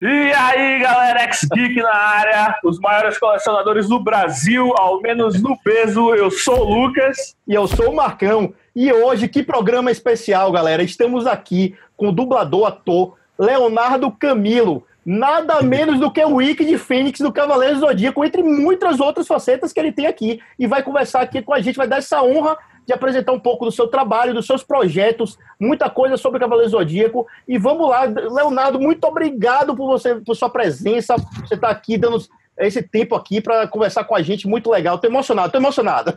E aí, galera, X-Geek na área, os maiores colecionadores do Brasil, ao menos no peso. Eu sou o Lucas. E eu sou o Marcão. E hoje, que programa especial, galera. Estamos aqui com o dublador, ator Leonardo Camilo. Nada menos do que o Wiki de Fênix do Cavaleiro do Zodíaco, entre muitas outras facetas que ele tem aqui. E vai conversar aqui com a gente, vai dar essa honra de apresentar um pouco do seu trabalho, dos seus projetos, muita coisa sobre o Cavaleiro do Zodíaco. E vamos lá, Leonardo, muito obrigado por sua presença. Você está aqui dando esse tempo aqui para conversar com a gente, muito legal. Estou emocionado.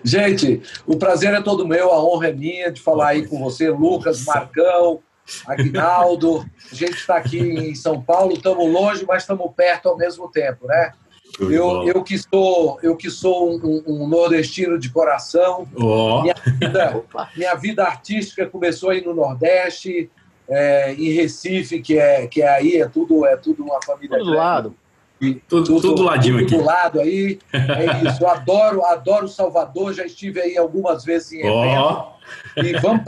Gente, o prazer é todo meu, a honra é minha de falar aí com você, Lucas, Marcão, Aguinaldo. A gente está aqui em São Paulo, estamos longe, mas estamos perto ao mesmo tempo, né? Eu que sou um nordestino de coração. Minha vida artística começou aí no Nordeste, em Recife, que é tudo uma família do lado. Tudo ladinho aqui. Do lado aí, é isso. Eu adoro Salvador, já estive aí algumas vezes em evento. E vamos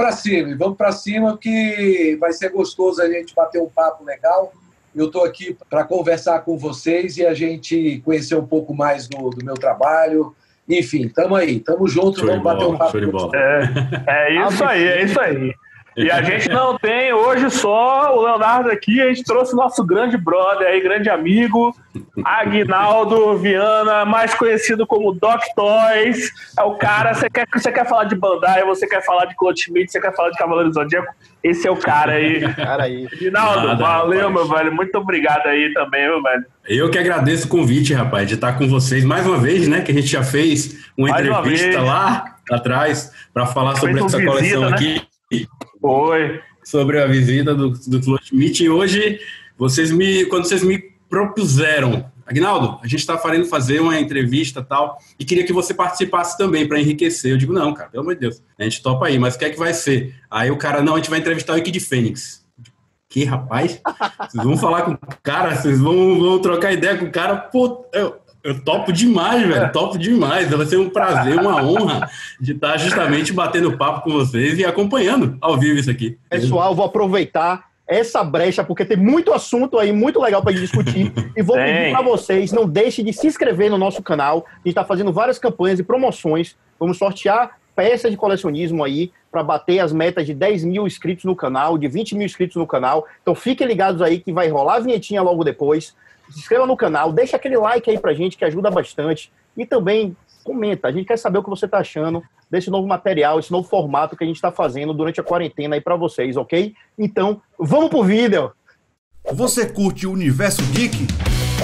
para cima, que vai ser gostoso a gente bater um papo legal. Eu estou aqui para conversar com vocês e a gente conhecer um pouco mais do meu trabalho. Enfim, estamos aí, estamos juntos, vamos bater um papo. É isso aí. E a gente não tem hoje só o Leonardo aqui, a gente trouxe o nosso grande brother aí, grande amigo, Aguinaldo Viana, mais conhecido como Doc Toys. É o cara, você quer falar de Bandai, você quer falar de Cloth Meat, você quer falar de Cavaleiro do Zodíaco, esse é o cara aí. Aguinaldo, valeu, meu velho, muito obrigado aí também, meu velho. Eu que agradeço o convite, rapaz, de estar com vocês mais uma vez, né, que a gente já fez uma entrevista lá atrás para falar sobre essa coleção aqui. Foi. Sobre a visita do Cloth Meat. E hoje, quando vocês me propuseram, Aguinaldo, a gente está fazer uma entrevista e tal, e queria que você participasse também para enriquecer. Eu digo, não, cara, pelo amor de Deus, a gente topa aí, mas o que é que vai ser? Aí o cara, não, a gente vai entrevistar o Wiki de Fênix. Que, rapaz? Vocês vão falar com o cara, vocês vão trocar ideia com o cara, pô, eu topo demais, velho, topo demais. Vai ser um prazer, uma honra de estar justamente batendo papo com vocês e acompanhando ao vivo isso aqui. Pessoal, vou aproveitar essa brecha, porque tem muito assunto aí, muito legal para discutir. E vou pedir para vocês, não deixem de se inscrever no nosso canal. A gente está fazendo várias campanhas e promoções. Vamos sortear peças de colecionismo aí para bater as metas de 10 mil inscritos no canal, de 20 mil inscritos no canal. Então fiquem ligados aí que vai rolar a vinhetinha logo depois. Se inscreva no canal, deixa aquele like aí pra gente que ajuda bastante e também comenta, a gente quer saber o que você tá achando desse novo material, esse novo formato que a gente tá fazendo durante a quarentena aí pra vocês, ok? Então, vamos pro vídeo! Você curte o Universo Geek?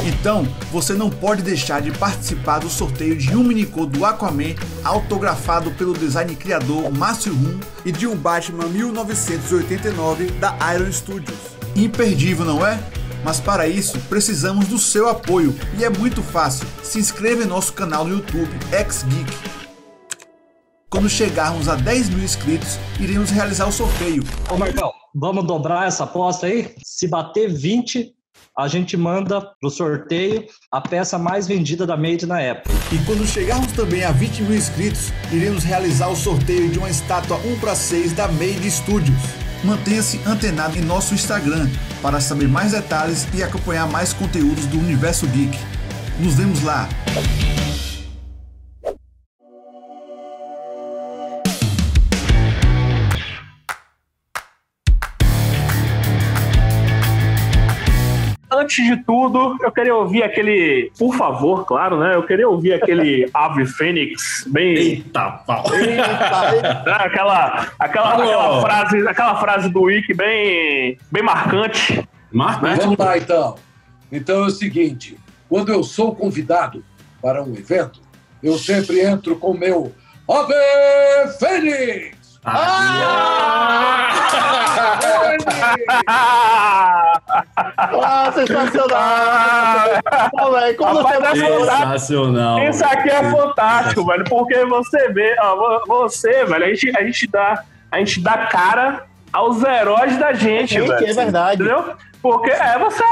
Então, você não pode deixar de participar do sorteio de um minicô do Aquaman autografado pelo design criador Márcio Rum e de um Batman 1989 da Iron Studios. Imperdível, não é? Mas para isso, precisamos do seu apoio e é muito fácil. Se inscreva em nosso canal no YouTube, X-Geek. Quando chegarmos a 10 mil inscritos, iremos realizar o sorteio. Ô Marcão, vamos dobrar essa aposta aí? Se bater 20, a gente manda pro sorteio a peça mais vendida da Made na época. E quando chegarmos também a 20 mil inscritos, iremos realizar o sorteio de uma estátua 1/6 da Made Studios. Mantenha-se antenado em nosso Instagram para saber mais detalhes e acompanhar mais conteúdos do Universo Geek. Nos vemos lá! Antes de tudo, eu queria ouvir aquele, por favor, claro, né? Eu queria ouvir aquele Ave Fênix bem... Eita, pau! Aquela frase do Wiki bem marcante. Marcante? Vamos lá, então. Então é o seguinte, quando eu sou convidado para um evento, eu sempre entro com o meu Ave Fênix! Sensacional! Sensacional! Isso aqui é fantástico, velho, porque você vê, velho, a gente dá cara aos heróis da gente, velho. É verdade. Entendeu? Porque você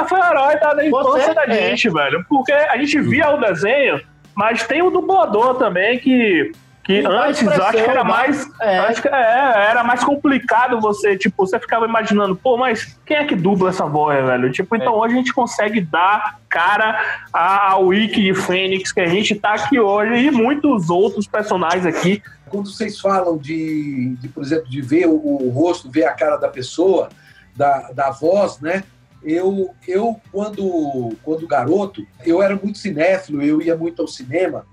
foi o herói da infância da gente, velho. Porque a gente via o desenho, mas tem o dublador também que Que antes, eu acho que era mais. Acho que era mais complicado você, tipo, você ficava imaginando, pô, mas quem é que dubla essa voz, velho? Tipo, então hoje a gente consegue dar cara ao Wiki de Fênix, que a gente tá aqui hoje, e muitos outros personagens aqui. Quando vocês falam de por exemplo, de ver o rosto, ver a cara da pessoa, da voz, né? Eu quando garoto, eu era muito cinéfilo, eu ia muito ao cinema,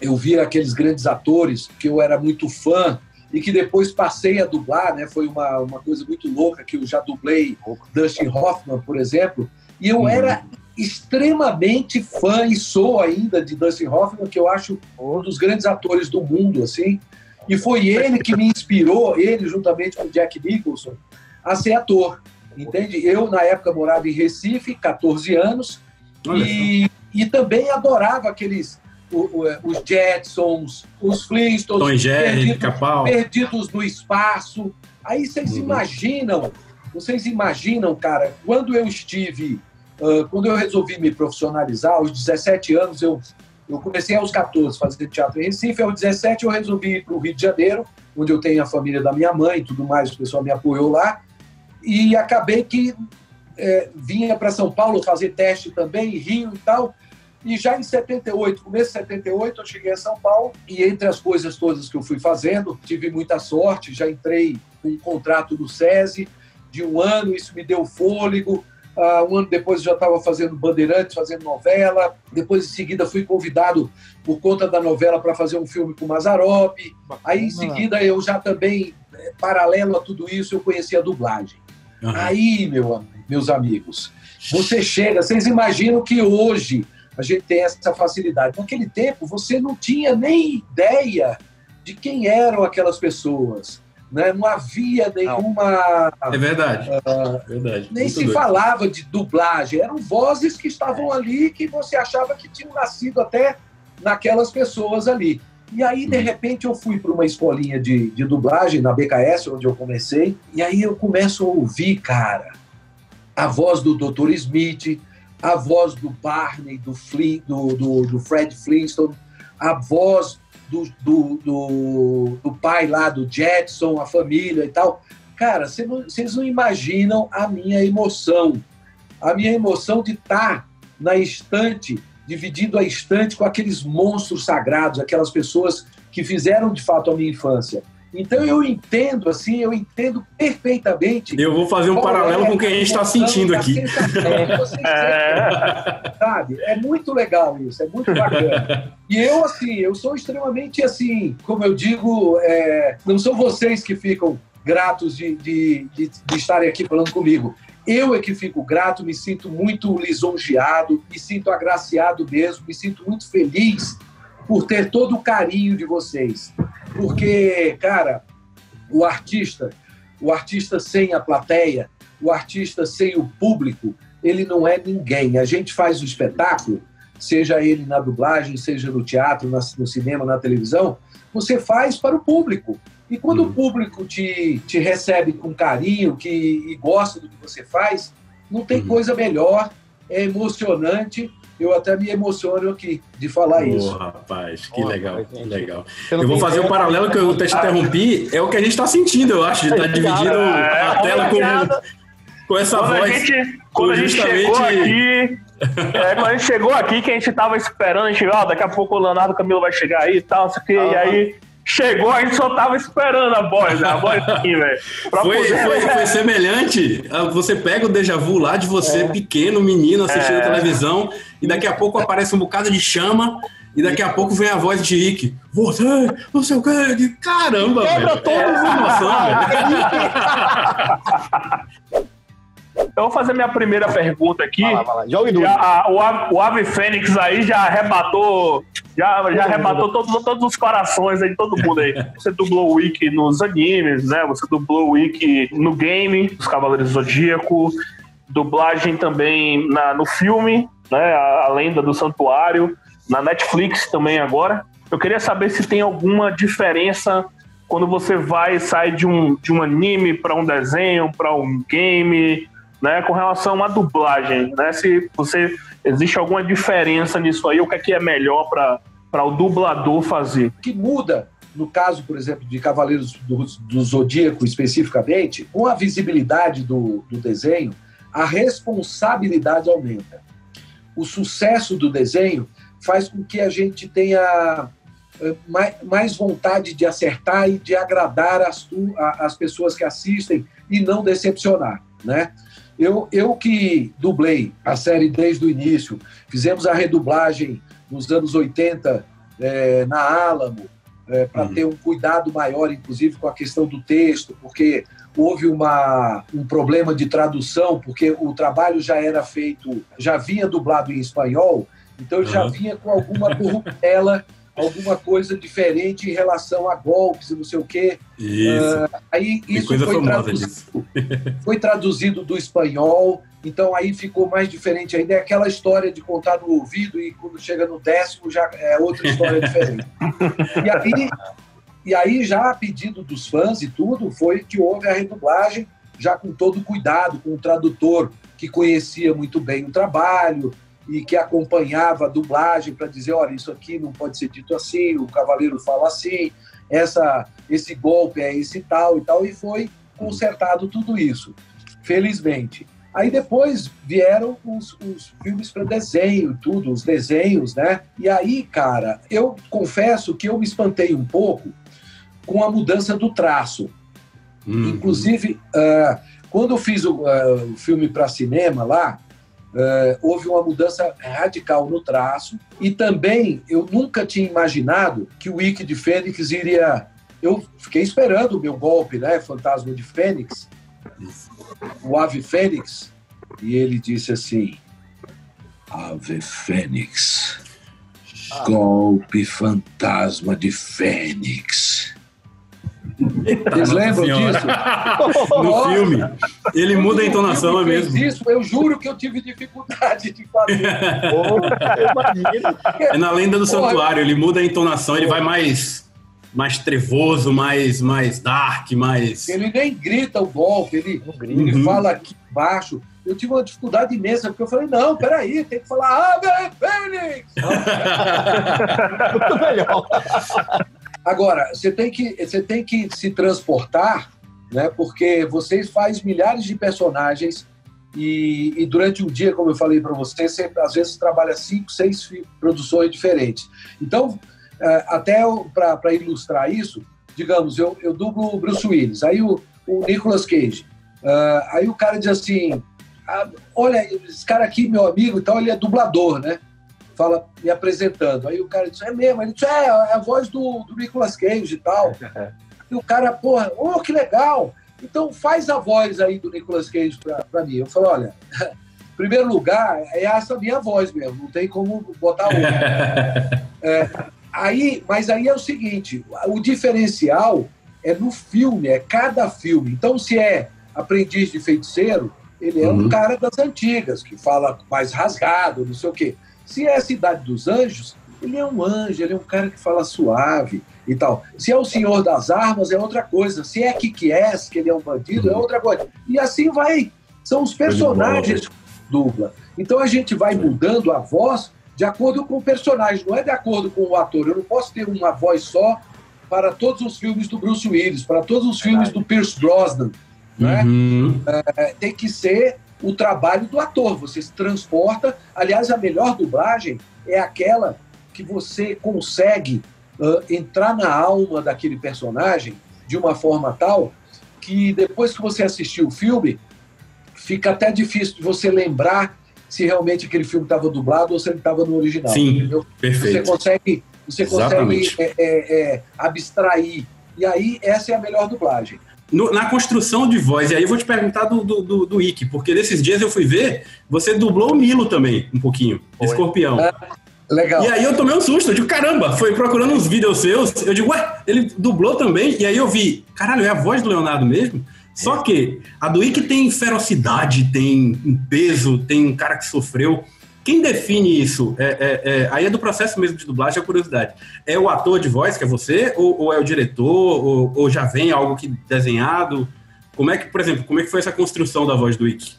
eu via aqueles grandes atores que eu era muito fã e que depois passei a dublar, né? Foi uma coisa muito louca, que eu já dublei Dustin Hoffman, por exemplo, e eu era extremamente fã, e sou ainda, de Dustin Hoffman, que eu acho um dos grandes atores do mundo, assim, e foi ele que me inspirou, ele juntamente com o Jack Nicholson, a ser ator, entende? Eu, na época, morava em Recife, 14 anos, e também adorava aqueles, os Jetsons, os Flintstones, perdidos no espaço. Aí vocês imaginam, cara, quando eu resolvi me profissionalizar, aos 17 anos, eu comecei aos 14 a fazer teatro em Recife, aos 17 eu resolvi ir para o Rio de Janeiro, onde eu tenho a família da minha mãe e tudo mais, o pessoal me apoiou lá, e acabei que vinha para São Paulo fazer teste também, Rio e tal, e já em 78, começo de 78, eu cheguei a São Paulo, e entre as coisas todas que eu fui fazendo, tive muita sorte, já entrei com um contrato do SESI de 1 ano, isso me deu fôlego. 1 ano depois eu já estava fazendo Bandeirantes, fazendo novela. Depois, em seguida, fui convidado por conta da novela para fazer um filme com o Mazzaropi. Aí, em seguida, eu já também, paralelo a tudo isso, eu conheci a dublagem. Aí, meus amigos, vocês imaginam que hoje a gente tem essa facilidade. Naquele tempo, você não tinha nem ideia de quem eram aquelas pessoas. Né? Não havia nenhuma... É verdade. Verdade. Nem se falava de dublagem. Eram vozes que estavam ali, que você achava que tinham nascido até naquelas pessoas ali. E aí, de repente, eu fui para uma escolinha de dublagem, na BKS, onde eu comecei, e aí eu começo a ouvir, cara, a voz do Dr. Smith, a voz do Barney, do Fred Flintstone, a voz do pai lá, do Jetson, a família e tal. Cara, vocês não imaginam a minha emoção de estar na estante, dividindo a estante com aqueles monstros sagrados, aquelas pessoas que fizeram de fato a minha infância. Então eu entendo perfeitamente. Eu vou fazer um paralelo com o que a gente está sentindo aqui. Sabe? É muito legal isso, é muito bacana. E eu sou extremamente assim, como eu digo, não são vocês que ficam gratos de estarem aqui falando comigo. Eu é que fico grato, me sinto muito lisonjeado, me sinto agraciado mesmo, me sinto muito feliz por ter todo o carinho de vocês. Porque, cara, o artista sem a plateia, o artista sem o público, ele não é ninguém. A gente faz o espetáculo, seja ele na dublagem, seja no teatro, no cinema, na televisão, você faz para o público. E quando o público te recebe com carinho e gosta do que você faz, não tem coisa melhor, é emocionante. Eu até me emociono aqui de falar isso. Rapaz, que legal, que legal. Eu vou fazer um paralelo que eu te interrompi, é o que a gente está sentindo, eu acho, de estar dividindo a tela com essa voz. Quando a gente chegou aqui, que a gente estava esperando, a gente daqui a pouco o Leonardo Camilo vai chegar aí e tal, e aí... Chegou, a gente só tava esperando a voz aqui, velho. Foi semelhante. Você pega o déjà vu lá de você, pequeno, menino, assistindo televisão, e daqui a pouco aparece um bocado de chama, e daqui a pouco vem a voz de Rick. Você, não sei o que, caramba, velho. Eu vou fazer minha primeira pergunta aqui. Vai lá. Jogue duro. O Ave Fênix aí já arrebatou todos os corações aí de todo mundo aí. Você dublou o Wiki nos animes, né? Você dublou o Wiki no game, Os Cavaleiros do Zodíaco, dublagem também no filme, né? A Lenda do Santuário, na Netflix também agora. Eu queria saber se tem alguma diferença quando você sai de um anime para um desenho, para um game, né, com relação à dublagem, né? Se existe alguma diferença nisso aí, o que é melhor para o dublador fazer? O que muda no caso, por exemplo, de Cavaleiros do Zodíaco especificamente, com a visibilidade do desenho, a responsabilidade aumenta. O sucesso do desenho faz com que a gente tenha mais vontade de acertar e de agradar as pessoas que assistem e não decepcionar, né? Eu que dublei a série desde o início, fizemos a redublagem nos anos 80 na Alamo, para ter um cuidado maior, inclusive, com a questão do texto, porque houve um problema de tradução, porque o trabalho já era feito, já vinha dublado em espanhol, então já vinha com alguma corruptela, alguma coisa diferente em relação a golpes e não sei o quê. Aí isso foi traduzido do espanhol, então aí ficou mais diferente ainda. É aquela história de contar no ouvido e quando chega no 10º já é outra história diferente. E aí já a pedido dos fãs e tudo, foi que houve a redublagem já com todo o cuidado, com o tradutor que conhecia muito bem o trabalho e que acompanhava a dublagem para dizer, olha, isso aqui não pode ser dito assim, o cavaleiro fala assim, esse golpe é esse tal e tal, e foi consertado tudo isso, felizmente. Aí depois vieram os filmes para desenho e tudo, os desenhos, né? E aí, cara, eu confesso que eu me espantei um pouco com a mudança do traço. Inclusive, quando eu fiz o filme para cinema lá, houve uma mudança radical no traço e também eu nunca tinha imaginado que o Ike de Fênix iria... Eu fiquei esperando o meu golpe, né? Fantasma de Fênix, o Ave Fênix, e ele disse assim, Ave Fênix, golpe fantasma de Fênix. Vocês lembram disso? No filme. Ele muda a entonação, é mesmo. Isso, eu juro que eu tive dificuldade de fazer. É na Lenda do Santuário, ele muda a entonação, ele vai mais trevoso, mais dark, mais... Ele nem grita o golpe, ele fala aqui baixo. Eu tive uma dificuldade imensa, porque eu falei, não, peraí, tem que falar Ave Fênix! Muito melhor. Agora, você tem que se transportar, né? Porque você faz milhares de personagens e durante um dia, como eu falei para você, às vezes trabalha 5, 6 produções diferentes. Então, até para ilustrar isso, digamos, eu dublo o Bruce Willis, aí o Nicolas Cage. Aí o cara diz assim, olha, esse cara aqui, meu amigo, então ele é dublador, né? Fala, me apresentando. Aí o cara diz, é mesmo? Ele diz, é a voz do Nicolas Cage e tal. E o cara, porra, que legal! Então faz a voz aí do Nicolas Cage pra mim. Eu falo, olha, em primeiro lugar, é essa minha voz mesmo, não tem como botar outra. Mas aí é o seguinte, o diferencial é no filme, é cada filme. Então, se é Aprendiz de Feiticeiro, ele é um cara das antigas, que fala mais rasgado, não sei o quê. Se é a Cidade dos Anjos, ele é um anjo, ele é um cara que fala suave e tal. Se é o Senhor das Armas, é outra coisa. Se é Kick-Ass, que ele é um bandido, é outra coisa. E assim vai. São os personagens que dubla. Então a gente vai mudando a voz de acordo com o personagem, não é de acordo com o ator. Eu não posso ter uma voz só para todos os filmes do Bruce Willis, para todos os filmes do Pierce Brosnan. Né? Tem que ser o trabalho do ator, você se transporta. Aliás, a melhor dublagem é aquela que você consegue entrar na alma daquele personagem de uma forma tal que depois que você assistiu o filme, fica até difícil de você lembrar se realmente aquele filme estava dublado ou se ele estava no original. Sim, entendeu? Perfeito. Você consegue abstrair. E aí, essa é a melhor dublagem. Na construção de voz, e aí eu vou te perguntar do Ike, porque nesses dias eu fui ver, você dublou o Milo também, um pouquinho, Escorpião. Legal. E aí eu tomei um susto, eu digo, caramba, foi procurando uns vídeos seus, eu digo, ué, ele dublou também? E aí eu vi, caralho, é a voz do Leonardo mesmo? Só que a do Ike tem ferocidade, tem um peso, tem um cara que sofreu. Quem define isso? Aí é do processo mesmo de dublagem, a curiosidade. É o ator de voz, que é você? Ou é o diretor? Ou já vem algo que desenhado? Como é que, por exemplo, como é que foi essa construção da voz do Ike?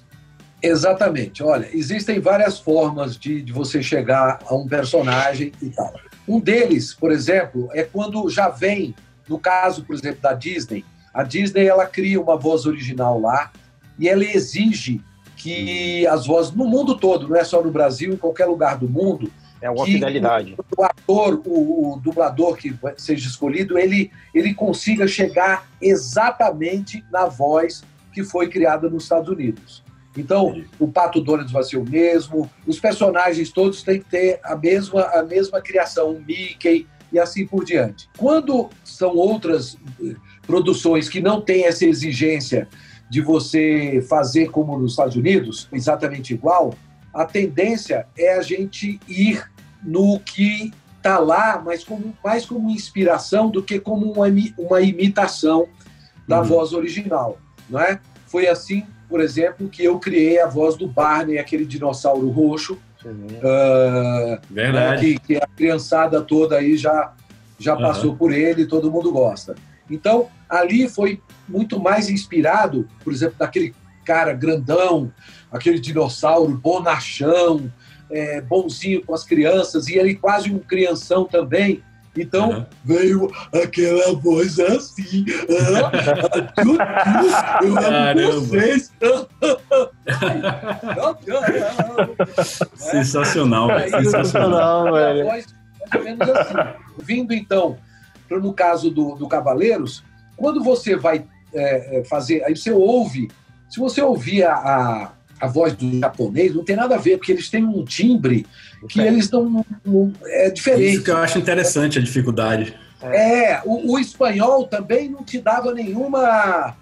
Exatamente. Olha, existem várias formas de você chegar a um personagem e tal. Um deles, por exemplo, é quando já vem, no caso, por exemplo, da Disney. A Disney, ela cria uma voz original lá e ela exige que as vozes, no mundo todo, não é só no Brasil, em qualquer lugar do mundo, é uma fidelidade. O ator, o dublador que seja escolhido, ele consiga chegar exatamente na voz que foi criada nos Estados Unidos. Então, o Pato Donald vai ser o mesmo, os personagens todos têm que ter a mesma criação, o Mickey e assim por diante. Quando são outras produções que não têm essa exigência de você fazer como nos Estados Unidos, exatamente igual, a tendência é a gente ir no que está lá, mas mais como inspiração do que como uma imitação da voz original, não é? Foi assim, por exemplo, que eu criei a voz do Barney, aquele dinossauro roxo. Verdade. Que a criançada toda aí já passou por ele, todo mundo gosta. Então, ali foi muito mais inspirado, por exemplo, daquele cara grandão, aquele dinossauro bonachão, bonzinho com as crianças, e ele quase um crianção também. Então, veio aquela voz assim. Eu amo vocês. Sensacional, sensacional, velho. Mais ou menos assim. Vindo, então, no caso do Cavaleiros, quando você vai fazer, aí você ouve, se você ouvir a voz do japonês, não tem nada a ver, porque eles têm um timbre que eles não é diferente. Isso que eu acho interessante, a dificuldade. O espanhol também não te dava nenhuma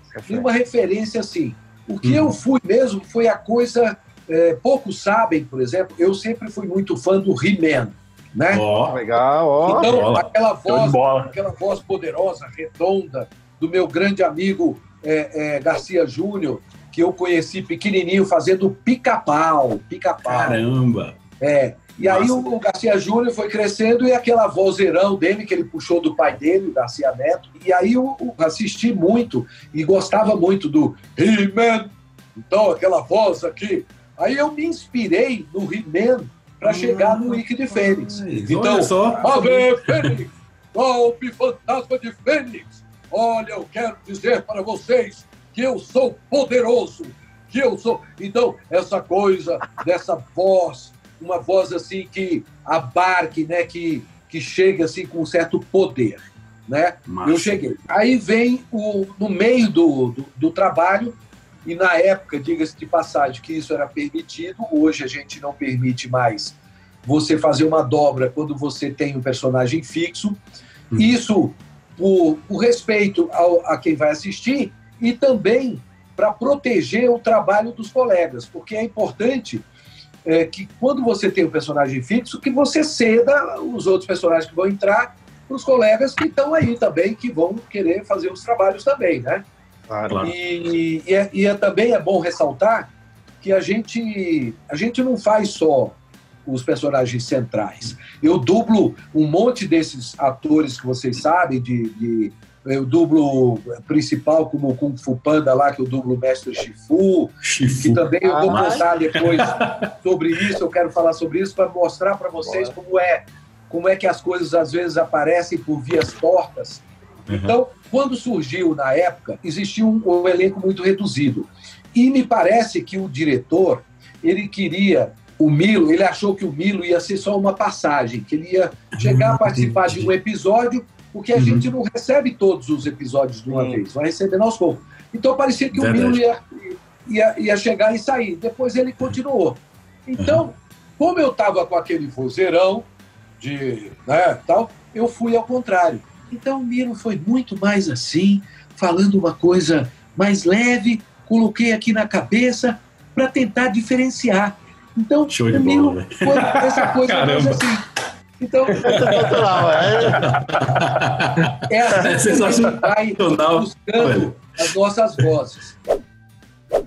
referência assim. O que eu fui mesmo foi a coisa... poucos sabem, por exemplo, eu sempre fui muito fã do He-Man, né? Legal, Então, aquela voz poderosa, redonda, do meu grande amigo Garcia Júnior, que eu conheci pequenininho fazendo pica-pau. Caramba! E aí o Garcia Júnior foi crescendo e aquela vozeirão dele, que ele puxou do pai dele, o Garcia Neto, e aí eu assisti muito e gostava muito do He-Man, então aquela voz aqui. Aí eu me inspirei no He-Man para chegar no Wiki de Fênix. Então, Ave Fênix, golpe fantasma de Fênix, olha, eu quero dizer para vocês que eu sou poderoso, que eu sou... Então, essa coisa dessa voz, uma voz assim que abarque, né, que chegue assim com um certo poder, né? Eu cheguei. Aí vem no meio do trabalho, e na época, diga-se de passagem, que isso era permitido, hoje a gente não permite mais você fazer uma dobra quando você tem um personagem fixo. Isso por respeito a quem vai assistir e também para proteger o trabalho dos colegas, porque é importante que quando você tem um personagem fixo, que você ceda os outros personagens que vão entrar para os colegas que estão aí também, que vão querer fazer os trabalhos também, né? Claro. E também é bom ressaltar que a gente não faz só os personagens centrais. Eu dublo um monte desses atores que vocês sabem, eu dublo principal como o Kung Fu Panda lá, que eu dublo o Mestre Shifu, que também eu vou contar depois sobre isso, eu quero falar sobre isso para mostrar para vocês como é que as coisas às vezes aparecem por vias tortas. Então, quando surgiu na época, existia um elenco muito reduzido. E me parece que o diretor, ele queria o Milo, ele achou que o Milo ia ser só uma passagem, que ele ia chegar a participar de um episódio, porque a gente não recebe todos os episódios de uma vez, vai recebendo aos poucos. Então parecia que o Milo ia chegar e sair. Depois ele continuou. Então, como eu estava com aquele vozeirão tal, eu fui ao contrário. Então o Milo foi muito mais assim, falando uma coisa mais leve, coloquei aqui na cabeça para tentar diferenciar. Então, o Milo foi essa coisa mais assim. Então, é assim que a gente vai buscando as nossas vozes.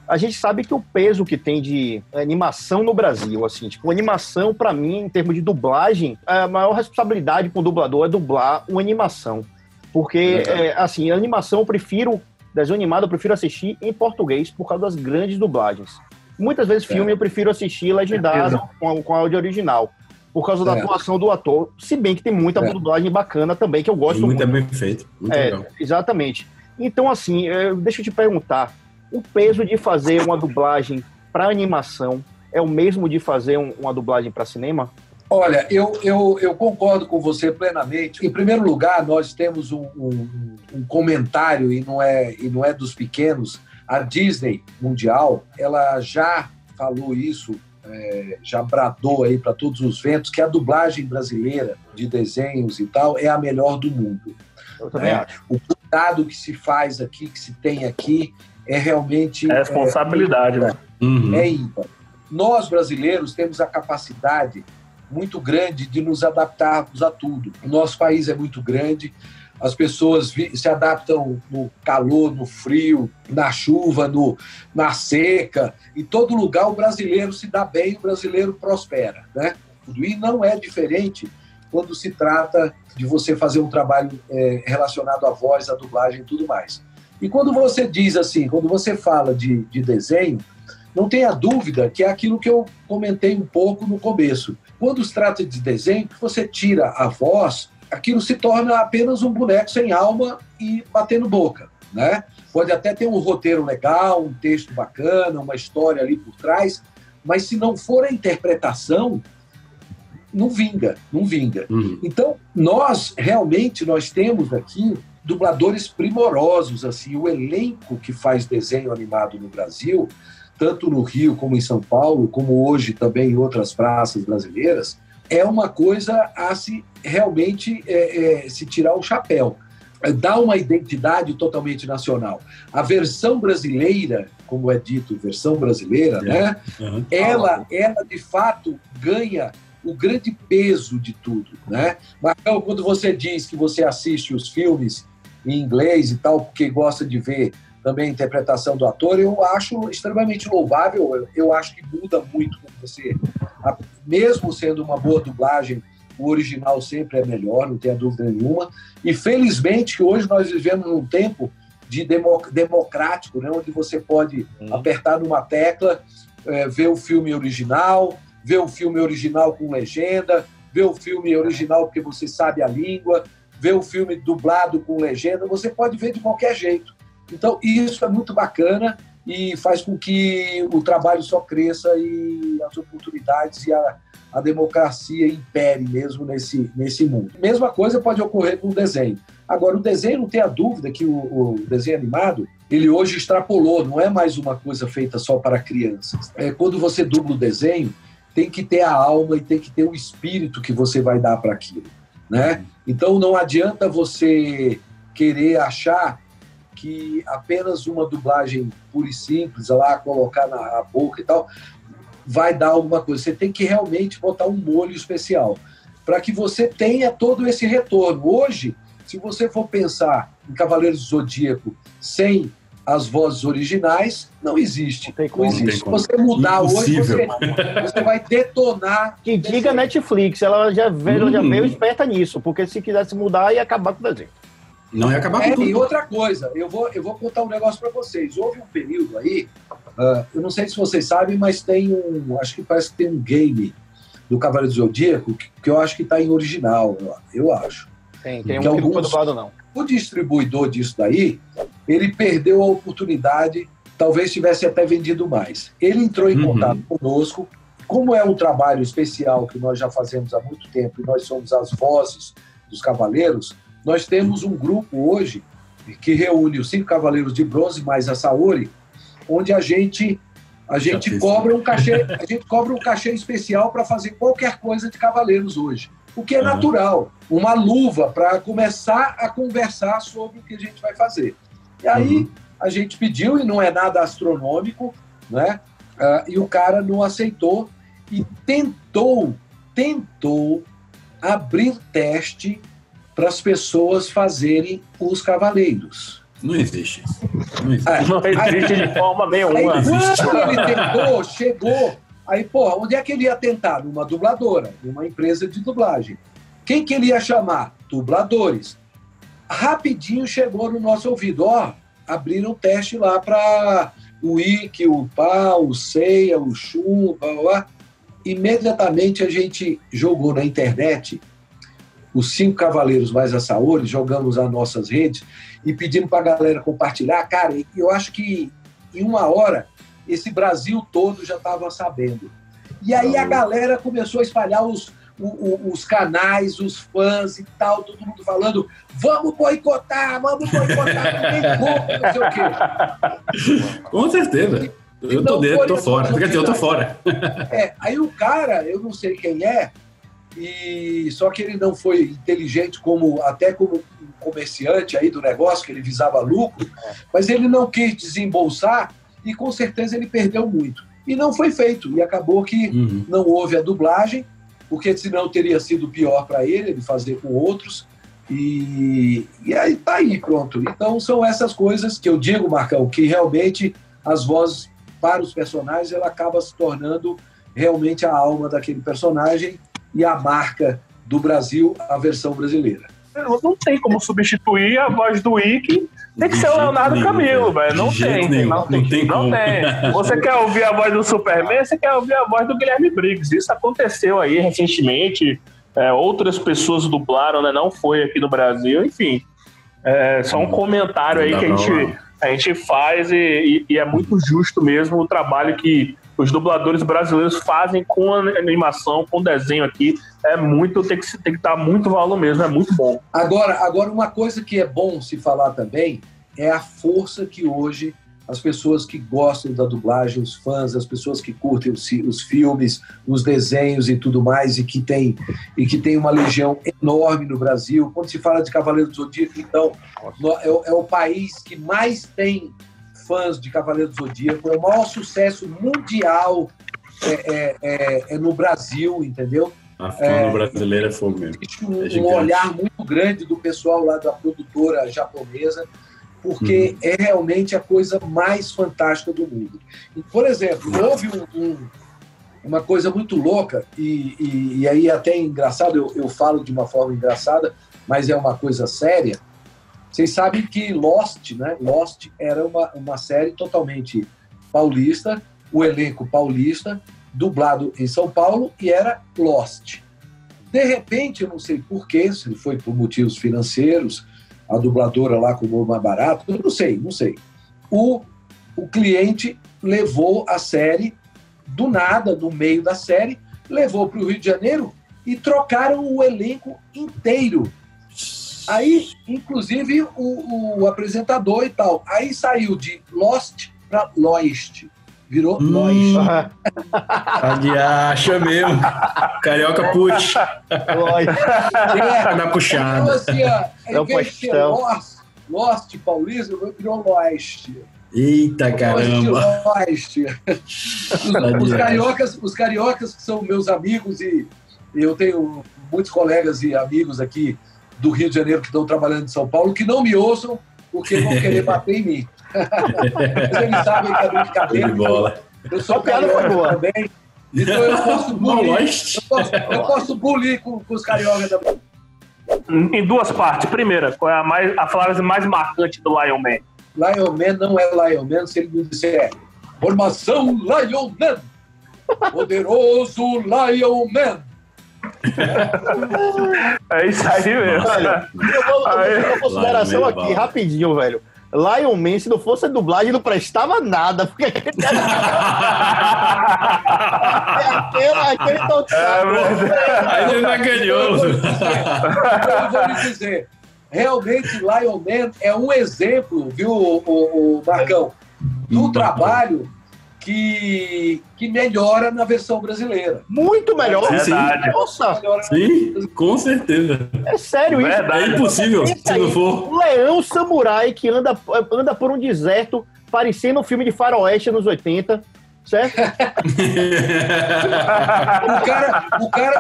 A gente sabe que o peso que tem de animação no Brasil, assim, tipo, animação, pra mim, em termos de dublagem, a maior responsabilidade para um dublador é dublar uma animação. Porque, assim, a animação eu prefiro, desenho animado eu prefiro assistir em português por causa das grandes dublagens. Muitas vezes filme eu prefiro assistir legendado com áudio original. por causa da atuação do ator, se bem que tem muita dublagem bacana também, que eu gosto muito. Muito bem feito, muito legal. Exatamente. Então, assim, deixa eu te perguntar, o peso de fazer uma dublagem para animação é o mesmo de fazer uma dublagem para cinema? Olha, eu concordo com você plenamente. Em primeiro lugar, nós temos um comentário, e não é dos pequenos. A Disney Mundial, ela já falou isso, já bradou aí para todos os ventos, que a dublagem brasileira de desenhos e tal é a melhor do mundo. Eu também acho. O cuidado que se faz aqui, que se tem aqui, é realmente... É responsabilidade, né? É ímpar. Nós, brasileiros, temos a capacidade muito grande de nos adaptarmos a tudo. O nosso país é muito grande, as pessoas se adaptam no calor, no frio, na chuva, na seca. Em todo lugar o brasileiro se dá bem, o brasileiro prospera, né? E não é diferente quando se trata de você fazer um trabalho relacionado à voz, à dublagem e tudo mais. E quando você diz assim, quando você fala de desenho, não tenha dúvida que é aquilo que eu comentei um pouco no começo. Quando se trata de desenho, que você tira a voz, aquilo se torna apenas um boneco sem alma e batendo boca, né? Pode até ter um roteiro legal, um texto bacana, uma história ali por trás, mas se não for a interpretação, não vinga. Então, nós temos aqui dubladores primorosos, assim, o elenco que faz desenho animado no Brasil, tanto no Rio como em São Paulo, como hoje também em outras praças brasileiras, é uma coisa a se realmente se tirar o chapéu. Dá uma identidade totalmente nacional. A versão brasileira, como é dito, versão brasileira, né? Ela de fato ganha o grande peso de tudo, né? Marcão, quando você diz que você assiste os filmes em inglês e tal, porque gosta de ver também a interpretação do ator, eu acho extremamente louvável, eu acho que muda muito quando você, mesmo sendo uma boa dublagem, o original sempre é melhor, não tenha dúvida nenhuma, e felizmente que hoje nós vivemos num tempo de democrático, né, onde você pode apertar numa tecla, ver o filme original, ver o filme original com legenda, ver o filme original porque você sabe a língua, ver o filme dublado com legenda, você pode ver de qualquer jeito. Então, isso é muito bacana e faz com que o trabalho só cresça e as oportunidades e a democracia impere mesmo nesse mundo. Mesma coisa pode ocorrer com o desenho. Agora, o desenho, não tenha dúvida que o desenho animado, ele hoje extrapolou, não é mais uma coisa feita só para crianças. Quando você dubla o desenho, tem que ter a alma e tem que ter o espírito que você vai dar para aquilo, né? Então, não adianta você querer achar que apenas uma dublagem pura e simples, lá colocar na boca e tal, vai dar alguma coisa. Você tem que realmente botar um molho especial para que você tenha todo esse retorno. Hoje, se você for pensar em Cavaleiros do Zodíaco sem as vozes originais, não existe. Não existe. Se você mudar hoje, você vai detonar. Que diga Netflix, ela já veio esperta nisso, porque se quisesse mudar, ia acabar com o desenho. Não ia acabar com tudo. E outra coisa, eu vou contar um negócio para vocês. Houve um período aí, eu não sei se vocês sabem, mas acho que parece que tem um game do Cavaleiro do Zodíaco que eu acho que está em original, eu acho. Tem um que não foi dublado, não. O distribuidor disso daí, ele perdeu a oportunidade, talvez tivesse até vendido mais. Ele entrou em contato conosco, como é um trabalho especial que nós já fazemos há muito tempo, e nós somos as vozes dos cavaleiros, nós temos um grupo hoje que reúne os 5 cavaleiros de bronze mais a Saori, onde a gente cobra um cachê especial para fazer qualquer coisa de cavaleiros hoje. O que é natural, uma luva para começar a conversar sobre o que a gente vai fazer. E aí a gente pediu, e não é nada astronômico, né? E o cara não aceitou e tentou abrir teste para as pessoas fazerem os cavaleiros. Não existe. Não existe de forma nenhuma. Quando ele tentou, chegou. Aí, onde é que ele ia tentar? Numa dubladora, numa empresa de dublagem. Quem que ele ia chamar? Dubladores. Rapidinho chegou no nosso ouvido. Abriram teste lá para o Ikki, o Pá, o Seiya, o Shun, blá, blá. imediatamente a gente jogou na internet os 5 Cavaleiros mais a Saori, jogamos nas nossas redes e pedimos para a galera compartilhar. Cara, eu acho que em 1 hora esse Brasil todo já estava sabendo. E aí a galera começou a espalhar os canais, os fãs e tal, todo mundo falando, vamos boicotar, não tem como, não sei o quê. Com certeza. Eu tô dentro, tô fora. Quer dizer, eu tô fora. Aí o cara, eu não sei quem é, só que ele não foi inteligente até como comerciante aí do negócio, que ele visava lucro, mas ele não quis desembolsar e com certeza ele perdeu muito. E não foi feito. E acabou que não houve a dublagem, porque senão teria sido pior para ele fazer com outros. E aí tá aí, pronto. Então são essas coisas que eu digo, Marcão, que realmente as vozes para os personagens, ela acaba se tornando realmente a alma daquele personagem e a marca do Brasil, a versão brasileira. Não tem como substituir a voz do Ikki. Tem que ser o Leonardo Camilo, velho. Não tem. Você quer ouvir a voz do Superman, você quer ouvir a voz do Guilherme Briggs. Isso aconteceu aí recentemente. Outras pessoas dublaram, né? Não foi aqui no Brasil. Enfim, só um comentário aí que a gente faz e é muito justo mesmo o trabalho que os dubladores brasileiros fazem com a animação, com o desenho aqui. Tem que dar muito valor mesmo, é muito bom. Agora, uma coisa que é bom se falar também é a força que hoje as pessoas que gostam da dublagem, os fãs, as pessoas que curtem os filmes, os desenhos e tudo mais, e que tem uma legião enorme no Brasil. Quando se fala de Cavaleiro do Zodíaco, então, é o país que mais tem fãs de Cavaleiro do Zodíaco, é o maior sucesso mundial no Brasil, entendeu? A fã brasileira é fogo mesmo. Existe um olhar muito grande do pessoal lá da produtora japonesa, porque é realmente a coisa mais fantástica do mundo. E, por exemplo, houve uma coisa muito louca, e aí até engraçado, eu falo de uma forma engraçada, mas é uma coisa séria. Vocês sabem que Lost, né? Lost era uma série totalmente paulista, o elenco paulista, dublado em São Paulo, e era Lost. De repente, eu não sei porquê, se foi por motivos financeiros, a dubladora lá cobrou mais barato, eu não sei. O cliente levou a série, do nada, no meio da série, levou para o Rio de Janeiro e trocaram o elenco inteiro. Aí, inclusive, o apresentador e tal. Aí saiu de Lost para Lost. Virou Lost. Acha mesmo. Carioca put. Tá puxado. Então, assim, em vez de ser Lost paulista, virou Lost. Eita, caramba. Lost. Os cariocas que são meus amigos, e eu tenho muitos colegas e amigos aqui do Rio de Janeiro que estão trabalhando em São Paulo, que não me ouçam porque vão querer bater em mim. Mas eles sabem que é brincadeira. Eu sou carioca também. Então eu posso bulir. Eu posso bulir com os cariocas também. Em duas partes. Primeira, qual é a frase mais marcante do Lion Man? Lion Man não é Lion Man se ele não disser formação Lion Man. Poderoso Lion Man. É isso aí mesmo. Olha, eu vou fazer uma consideração aqui, rapidinho, velho. Lion Man, se não fosse a dublagem, não prestava nada, porque aquele Aí ele ganhou. Eu vou lhe dizer, realmente Lion Man é um exemplo, viu, o Marcão, do trabalho que melhora na versão brasileira. Muito melhor. Sim. Nossa. Sim, com certeza. É sério isso. É impossível, se não for. Um leão samurai que anda por um deserto, parecendo um filme de faroeste nos 80, certo?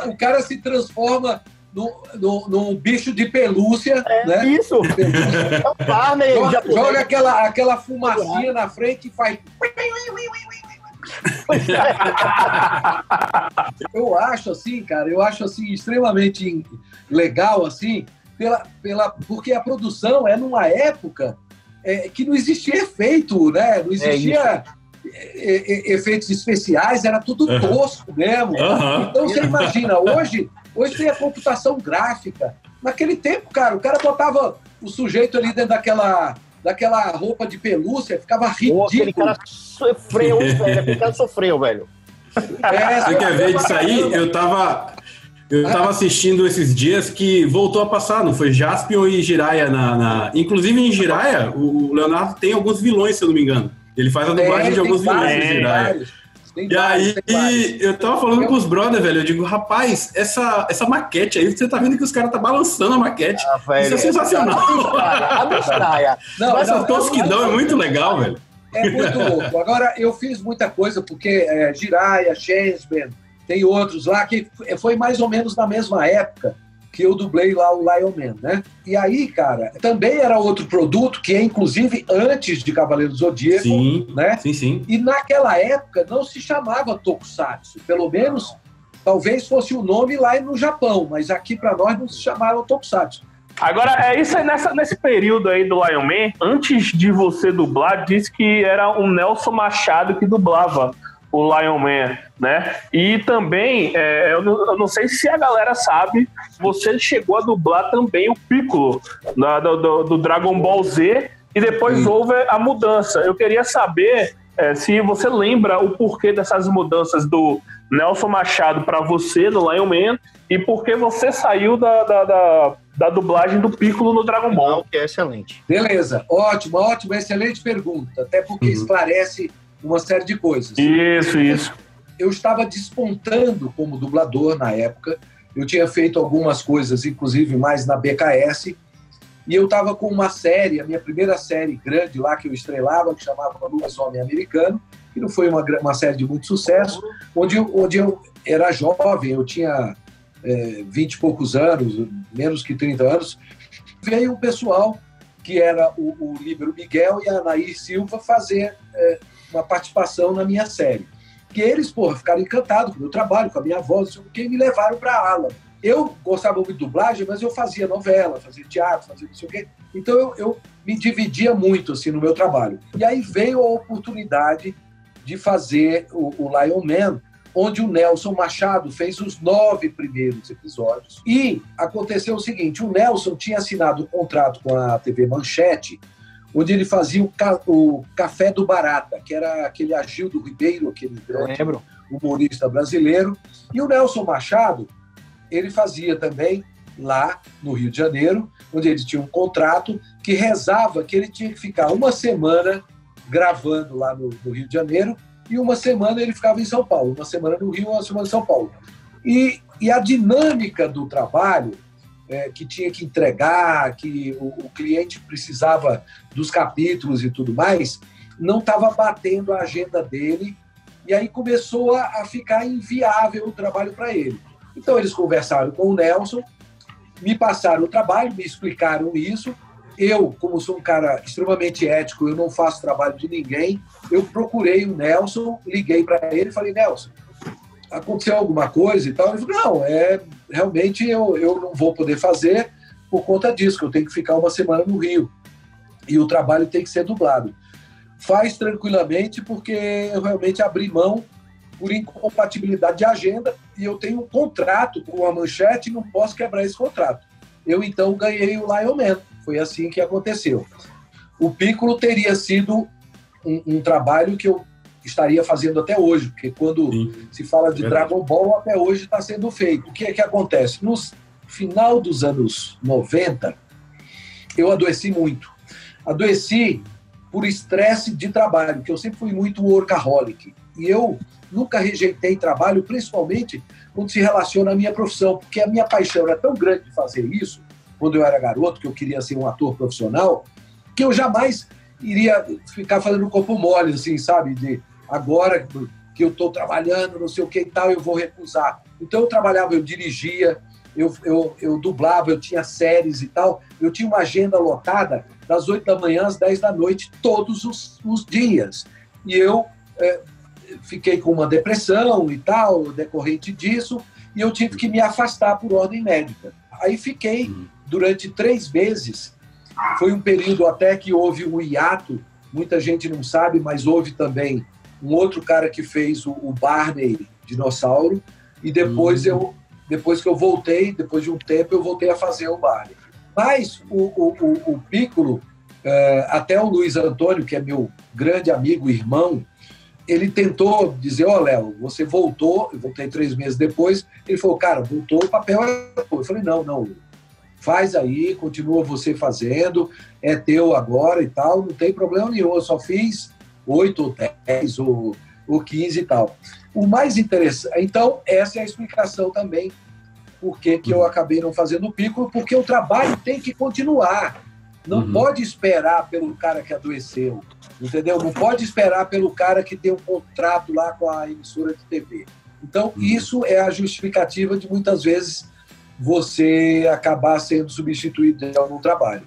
o cara se transforma num bicho de pelúcia, né? Isso. Joga aquela fumacinha na frente e faz... Eu acho assim, cara, extremamente legal, assim, porque a produção é numa época que não existia efeito, né? Não existia efeitos especiais, era tudo tosco mesmo. Então você imagina, hoje tem a computação gráfica. Naquele tempo, cara, o cara botava o sujeito ali dentro daquela roupa de pelúcia, ficava ridículo. Aquele cara sofreu, velho. Aquele cara sofreu, velho. Você quer ver disso aí? Eu tava assistindo esses dias que voltou a passar, não foi Jaspion e Jiraiya Inclusive em Jiraiya, o Leonardo tem alguns vilões, se eu não me engano. Ele faz a dublagem de alguns vilões de Jiraiya. E aí, eu tava falando com os brothers, velho, eu digo, rapaz, essa maquete aí, você tá vendo que os caras tá balançando a maquete. Isso é sensacional. Abstraia. Essa tosquidão é muito legal, velho. É muito louco. Agora, eu fiz muita coisa, porque Jiraiya, Shenzhen, tem outros lá, que foi mais ou menos na mesma época que eu dublei lá o Lion Man, né? E aí, cara, também era outro produto, que é inclusive antes de Cavaleiro do Zodíaco, sim, né? Sim. E naquela época não se chamava Tokusatsu, pelo menos talvez fosse o nome lá no Japão, mas aqui para nós não se chamava Tokusatsu. Agora, isso aí nesse período aí do Lion Man, antes de você dublar, disse que era o Nelson Machado que dublava o Lion Man, né? E também, eu não sei se a galera sabe, você chegou a dublar também o Piccolo do Dragon Ball Z e depois houve a mudança. Eu queria saber se você lembra o porquê dessas mudanças do Nelson Machado para você no Lion Man e por que você saiu da dublagem do Piccolo no Dragon Ball. Que é excelente. Beleza, ótimo, excelente pergunta, até porque esclarece uma série de coisas. Isso. Eu estava despontando como dublador na época, eu tinha feito algumas coisas, inclusive mais na BKS, e eu estava com uma série, a minha primeira série grande lá que eu estrelava, que chamava Lobisomem Americano, que não foi uma série de muito sucesso, onde eu era jovem, eu tinha 20 e poucos anos, menos que 30 anos, veio um pessoal que era o Líbero Miguel e a Anaí Silva fazer uma participação na minha série. Que eles, ficaram encantados com o meu trabalho, com a minha voz, que me levaram para a ala. Eu gostava muito de dublagem, mas eu fazia novela, fazia teatro, fazia não sei o quê. Então eu me dividia muito assim, no meu trabalho. E aí veio a oportunidade de fazer o Lion Man, onde o Nelson Machado fez os 9 primeiros episódios. E aconteceu o seguinte, o Nelson tinha assinado um contrato com a TV Manchete, onde ele fazia o Café do Barata, que era aquele Agildo Ribeiro, aquele grande humorista brasileiro. E o Nelson Machado, ele fazia também lá no Rio de Janeiro, onde ele tinha um contrato que rezava que ele tinha que ficar uma semana gravando lá no Rio de Janeiro e uma semana ele ficava em São Paulo, uma semana no Rio e uma semana em São Paulo. E a dinâmica do trabalho, que tinha que entregar, que o cliente precisava dos capítulos e tudo mais, não estava batendo a agenda dele, e aí começou a ficar inviável o trabalho para ele. Então eles conversaram com o Nelson, me passaram o trabalho, me explicaram isso. Eu, como sou um cara extremamente ético, eu não faço trabalho de ninguém, eu procurei o Nelson, liguei para ele e falei, Nelson, aconteceu alguma coisa e tal? Ele falou, não, realmente eu não vou poder fazer por conta disso, que eu tenho que ficar uma semana no Rio e o trabalho tem que ser dublado. Faz tranquilamente, porque eu realmente abri mão por incompatibilidade de agenda e eu tenho um contrato com a Manchete e não posso quebrar esse contrato. Eu, então, ganhei o Lion Man. Foi assim que aconteceu. O Piccolo teria sido um trabalho que eu estaria fazendo até hoje, porque quando se fala de Dragon Ball, até hoje está sendo feito. O que é que acontece? No final dos anos 90, eu adoeci muito. Adoeci por estresse de trabalho, porque eu sempre fui muito workaholic. E eu nunca rejeitei trabalho, principalmente quando se relaciona à minha profissão, porque a minha paixão era tão grande de fazer isso, quando eu era garoto, que eu queria ser um ator profissional, que eu jamais iria ficar fazendo corpo mole, assim, sabe? De agora que eu estou trabalhando, não sei o que e tal, eu vou recusar. Então eu trabalhava, eu dirigia, eu dublava, eu tinha séries e tal, eu tinha uma agenda lotada das 8 da manhã às 10 da noite, todos os dias. E eu fiquei com uma depressão e tal, decorrente disso, e eu tive que me afastar por ordem médica. Aí fiquei durante 3 meses, foi um período até que houve um hiato, muita gente não sabe, mas houve também um outro cara que fez o Barney Dinossauro, e depois que eu voltei, depois de um tempo, eu voltei a fazer o Barney. Mas o Piccolo, até o Luiz Antônio, que é meu grande amigo, irmão, ele tentou dizer, Léo, você voltou, eu voltei 3 meses depois, ele falou, cara, voltou, o papel é... Eu falei, não, faz aí, continua você fazendo, é teu agora e tal, não tem problema nenhum, eu só fiz 8 ou 10 ou 15 e tal. O mais interessante... Então, essa é a explicação também por que eu acabei não fazendo o Piccolo, porque o trabalho tem que continuar. Não pode esperar pelo cara que adoeceu, entendeu? Não pode esperar pelo cara que tem um contrato lá com a emissora de TV. Então, isso é a justificativa de muitas vezes você acabar sendo substituído em algum trabalho.